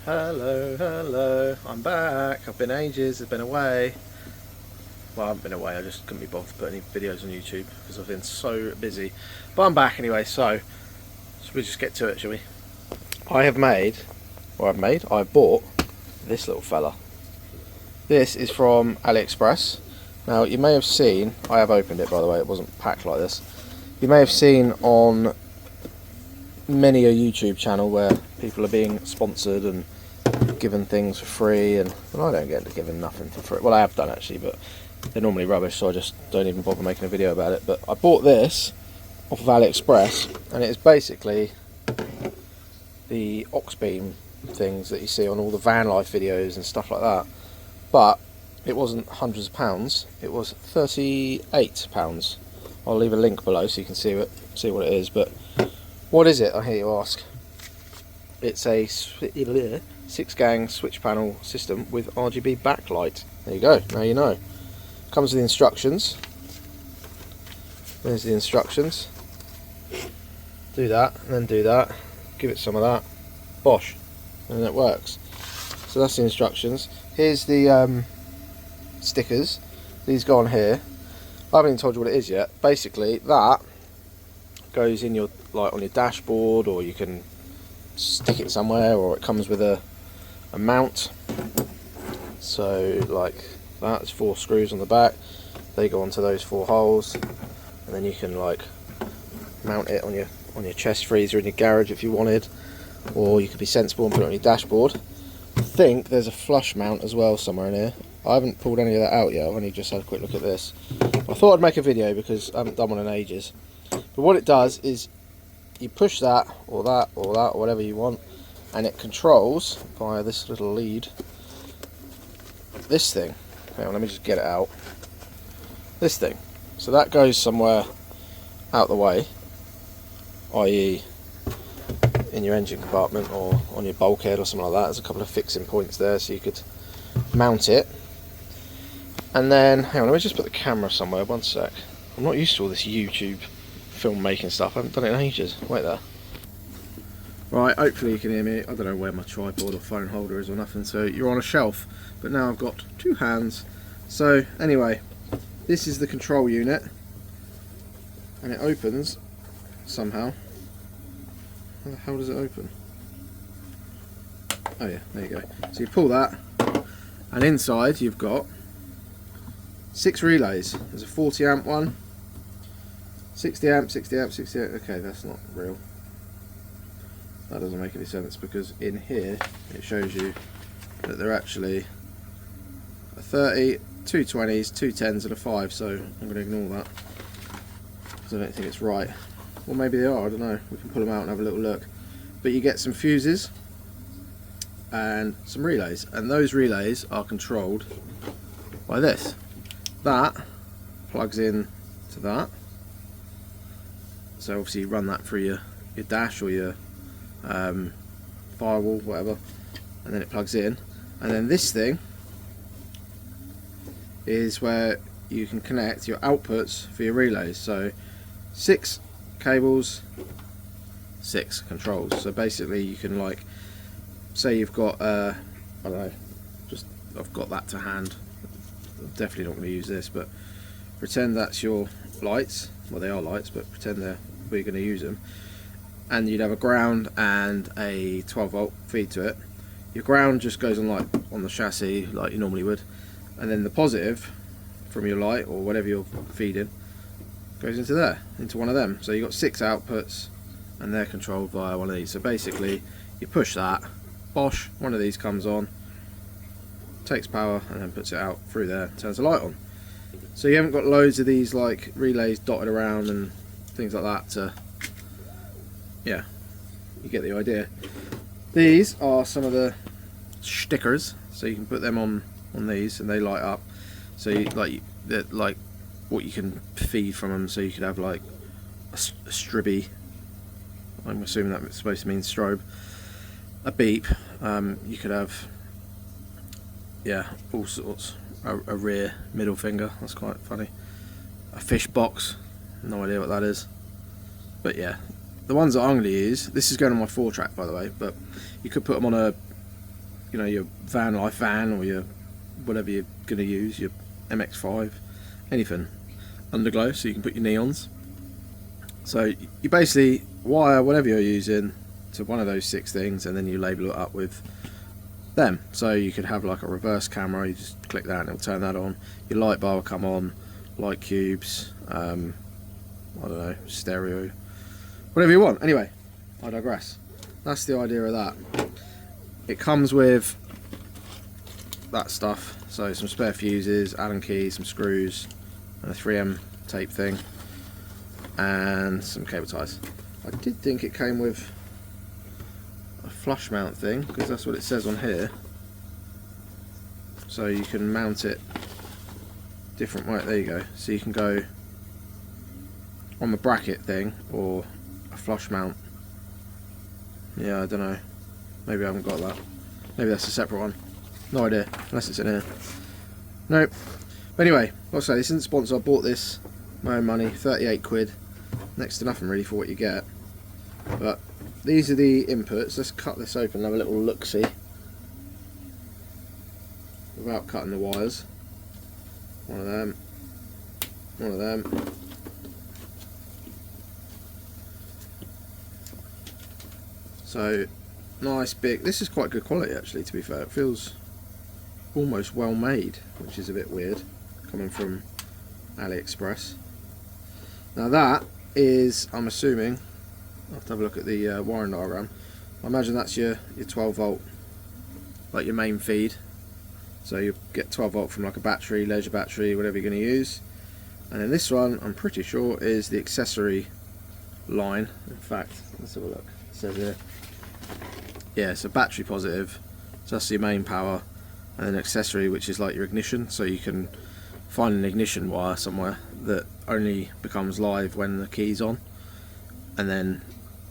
Hello, I'm back. I've been ages, I've been away. Well, I haven't been away, I just couldn't be bothered to put any videos on YouTube because I've been so busy. But I'm back anyway, so should we just get to it, shall we? I've bought this little fella. This is from AliExpress. Now, you may have seen, I have opened it by the way, it wasn't packed like this. You may have seen on many a YouTube channel where people are being sponsored and given things for free, and well, I don't get given nothing for free. Well, I have done actually, but they're normally rubbish, so I just don't even bother making a video about it. But I bought this off of AliExpress, and it is basically the ox beam things that you see on all the van life videos and stuff like that. But it wasn't hundreds of pounds, it was £38. I'll leave a link below so you can see what it is. But what is it, I hear you ask? It's a 6-gang switch panel system with RGB backlight. There you go, now you know. Comes with the instructions. There's the instructions. Do that, and then do that. Give it some of that. Bosh. And it works. So that's the instructions. Here's the stickers. These go on here. I haven't even told you what it is yet. Basically, that goes in your, like, on your dashboard, or you can stick it somewhere, or it comes with a mount. So like that, there's 4 screws on the back, they go onto those 4 holes, and then you can like mount it on your chest freezer in your garage if you wanted, or you could be sensible and put it on your dashboard. I think there's a flush mount as well somewhere in here. I haven't pulled any of that out yet, I've only just had a quick look at this. I thought I'd make a video because I haven't done one in ages. But what it does is you push that, or whatever you want, and it controls via this little lead this thing. Hang on, let me just get it out. This thing. So that goes somewhere out the way, i.e. in your engine compartment or on your bulkhead or something like that. There's a couple of fixing points there so you could mount it. And then, hang on, let me just put the camera somewhere, one sec. I'm not used to all this YouTube filmmaking stuff, I haven't done it in ages. Wait there. Right, hopefully you can hear me. I don't know where my tripod or phone holder is or nothing, so you're on a shelf, but now I've got 2 hands. So anyway, this is the control unit, and it opens somehow. How the hell does it open? Oh yeah, there you go. So you pull that, and inside you've got 6 relays. There's a 40 amp one, 60 amp, 60 amp, 60 amp. Okay, that's not real. That doesn't make any sense, because in here it shows you that they're actually a 30, 2 20s, 2 10s and a 5, so I'm going to ignore that because I don't think it's right. Or maybe they are, I don't know. We can pull them out and have a little look. But you get some fuses and some relays, and those relays are controlled by this. That plugs in to that, so obviously you run that through your dash or your firewall, whatever, and then it plugs in. And then this thing is where you can connect your outputs for your relays. So 6 cables, 6 controls. So basically you can, like, say you've got I don't know, I've got that to hand. I'm definitely not going to use this, but pretend that's your lights. Well, they are lights, but pretend they're where you're going to use them. And you'd have a ground and a 12-volt feed to it. Your ground just goes on, like, on the chassis like you normally would, and then the positive from your light or whatever you're feeding goes into there, into one of them. So you've got 6 outputs, and they're controlled via one of these. So basically you push that, bosh, one of these comes on, takes power, and then puts it out through there, turns the light on. So you haven't got loads of these like relays dotted around and things like that to, yeah, you get the idea. These are some of the stickers, so you can put them on these and they light up. So you, they're like what you can feed from them, so you could have like a stribby, I'm assuming that's supposed to mean strobe, a beep, you could have, yeah, all sorts, a rear middle finger, that's quite funny, a fish box, no idea what that is, but yeah, the ones that I'm going to use, this is going on my 4-track by the way, but you could put them on a you know, your van life van, or your whatever you're going to use, your MX-5, anything, underglow, so you can put your neons. So you basically wire whatever you're using to one of those 6 things, and then you label it up with them. So you could have like a reverse camera, you just click that and it'll turn that on. Your light bar will come on, light cubes, I don't know, stereo, whatever you want. Anyway, I digress. That's the idea of that. It comes with that stuff, so some spare fuses, Allen keys, some screws, and a 3M tape thing, and some cable ties. I did think it came with a flush mount thing, because that's what it says on here, so you can mount it different way. There you go. So you can go on the bracket thing or a flush mount. Yeah, I don't know, maybe I haven't got that, maybe that's a separate one, no idea, unless it's in here. Nope. But anyway, like I say, this isn't sponsored. I bought this my own money, 38 quid, next to nothing really for what you get. But these are the inputs. Let's cut this open and have a little look-see without cutting the wires. One of them, one of them. So nice big, this is quite good quality actually, to be fair. It feels almost well made, which is a bit weird coming from AliExpress. Now that is, I'm assuming, I'll have to have a look at the wiring diagram. I imagine that's your 12 volt, like your main feed. So you get 12 volt from like a battery, leisure battery, whatever you're going to use. And then this one, I'm pretty sure, is the accessory line. In fact, let's have a look. It says here, yeah, so battery positive, so that's your main power, and then accessory, which is like your ignition. So you can find an ignition wire somewhere that only becomes live when the key's on, and then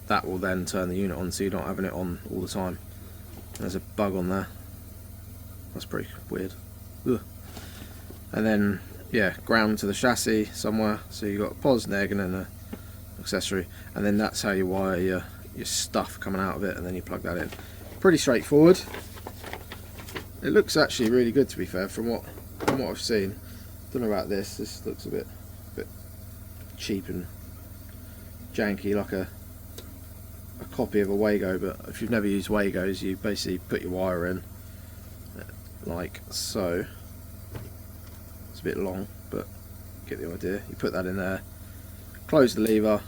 that will then turn the unit on, so you're not having it on all the time. There's a bug on there, that's pretty weird. Ugh. And then yeah, ground to the chassis somewhere, so you've got a pos, neg, and then an accessory, and then that's how you wire your stuff coming out of it, and then you plug that in. Pretty straightforward. It looks actually really good, to be fair, from what I've seen. Don't know about this. This looks a bit cheap and janky, like a copy of a Wago. But if you've never used Wagos, you basically put your wire in like so. It's a bit long, but get the idea. You put that in there, close the lever,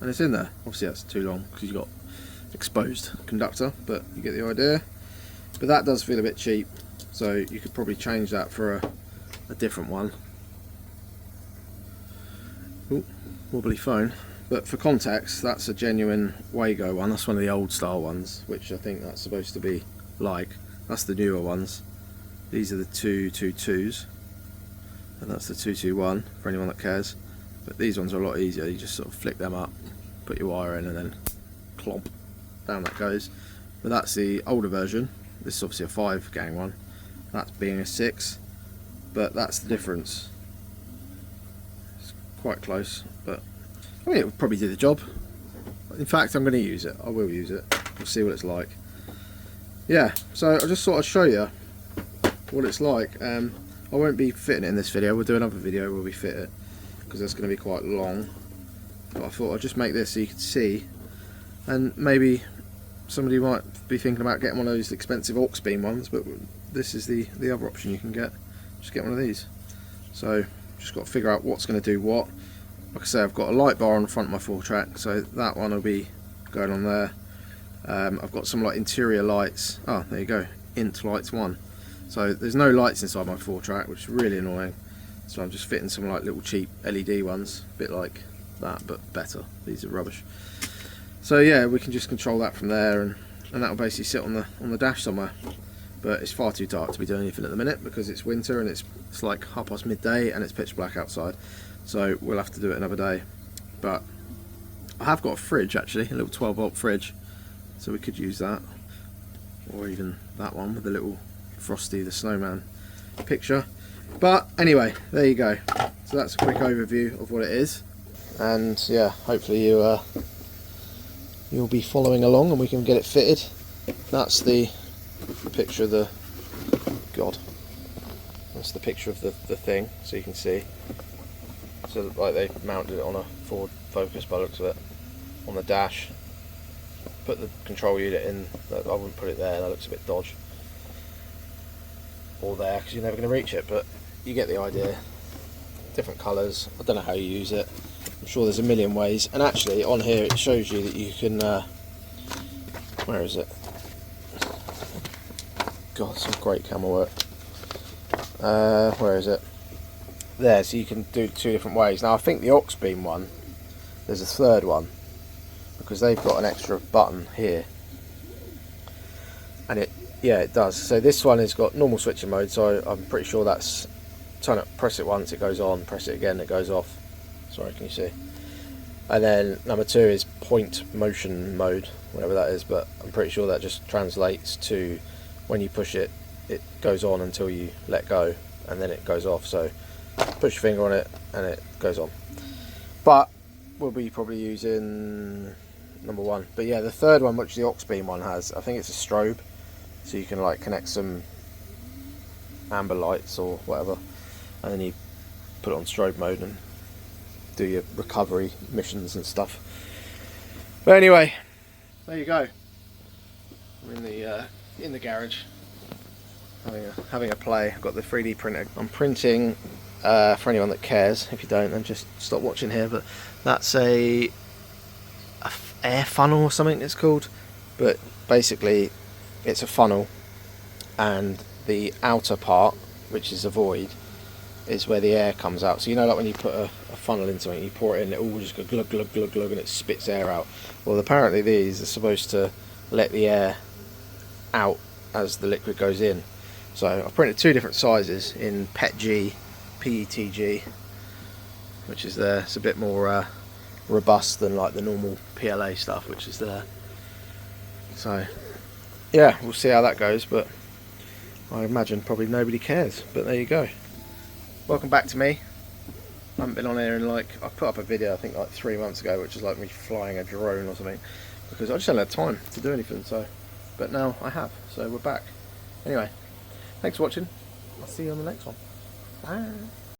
and it's in there. Obviously that's too long because you've got exposed conductor, but you get the idea. But that does feel a bit cheap, so you could probably change that for a different one. Ooh, wobbly phone. But for context, that's a genuine Wago one. That's one of the old style ones, which I think that's supposed to be like. That's the newer ones. These are the 222s, and that's the 221 for anyone that cares. But these ones are a lot easier. You just sort of flick them up, put your wire in, and then clomp, down that goes. But that's the older version. This is obviously a 5 gang one. That's being a 6, but that's the difference. It's quite close, but I mean, it would probably do the job. In fact, I'm going to use it. I will use it. We'll see what it's like. Yeah, so I just thought I'd show you what it's like. I won't be fitting it in this video. We'll do another video where we fit it, because that's going to be quite long. But I thought I'd just make this so you could see, and maybe somebody might be thinking about getting one of those expensive aux beam ones, but this is the other option you can get. Just get one of these. So just got to figure out what's going to do what. Like I say, I've got a light bar on the front of my 4-track, so that one will be going on there. I've got some like interior lights. Oh, there you go, int lights 1. So there's no lights inside my 4-track, which is really annoying. So I'm just fitting some like little cheap LED ones, a bit like that, but better. These are rubbish. So yeah, we can just control that from there, and that'll basically sit on the dash somewhere. But it's far too dark to be doing anything at the minute because it's winter and it's like midday and it's pitch black outside. So we'll have to do it another day. But I have got a fridge actually, a little 12 volt fridge, so we could use that, or even that one with the little Frosty the Snowman picture. But anyway, there you go. So that's a quick overview of what it is, and yeah, hopefully you'll be following along and we can get it fitted. That's the picture of the, God, that's the picture of the thing, so you can see. So like they mounted it on a Ford Focus by the looks of it, on the dash. Put the control unit in, I wouldn't put it there, that looks a bit dodge. Or there, because you're never going to reach it, but you get the idea. Different colours, I don't know how you use it. I'm sure there's a million ways. And actually on here it shows you that you can, where is it? God, some great camera work. Where is it? There, so you can do 2 different ways. Now I think the aux beam one, there's a third one, because they've got an extra button here. And yeah, it does. So this one has got normal switching mode, so I'm pretty sure that's press it once, it goes on, press it again, it goes off. Sorry, can you see? And then number 2 is point motion mode, whatever that is, but I'm pretty sure that just translates to when you push it, it goes on until you let go, and then it goes off. So push your finger on it and it goes on. But we'll be probably using number 1. But yeah, the third one, which the aux beam one has, I think it's a strobe, so you can like connect some amber lights or whatever, and then you put it on strobe mode and do your recovery missions and stuff. But anyway, there you go. I'm in the garage having a play. I've got the 3D printer. I'm printing, for anyone that cares. If you don't, then just stop watching here. But that's a air funnel or something it's called. But basically, it's a funnel, and the outer part, which is a void, is where the air comes out. So you know, like when you put a funnel into something, you pour it in, it all just goes glug glug glug glug, and it spits air out. Well, apparently these are supposed to let the air out as the liquid goes in. So I've printed 2 different sizes in PETG, which is there. It's a bit more robust than like the normal PLA stuff, which is there. So yeah, we'll see how that goes, but I imagine probably nobody cares. But there you go. Welcome back to me. I haven't been on here in like, I put up a video I think like 3 months ago, which is like me flying a drone or something, because I just haven't had time to do anything. So, but now I have, so we're back. Anyway, thanks for watching. I'll see you on the next one. Bye.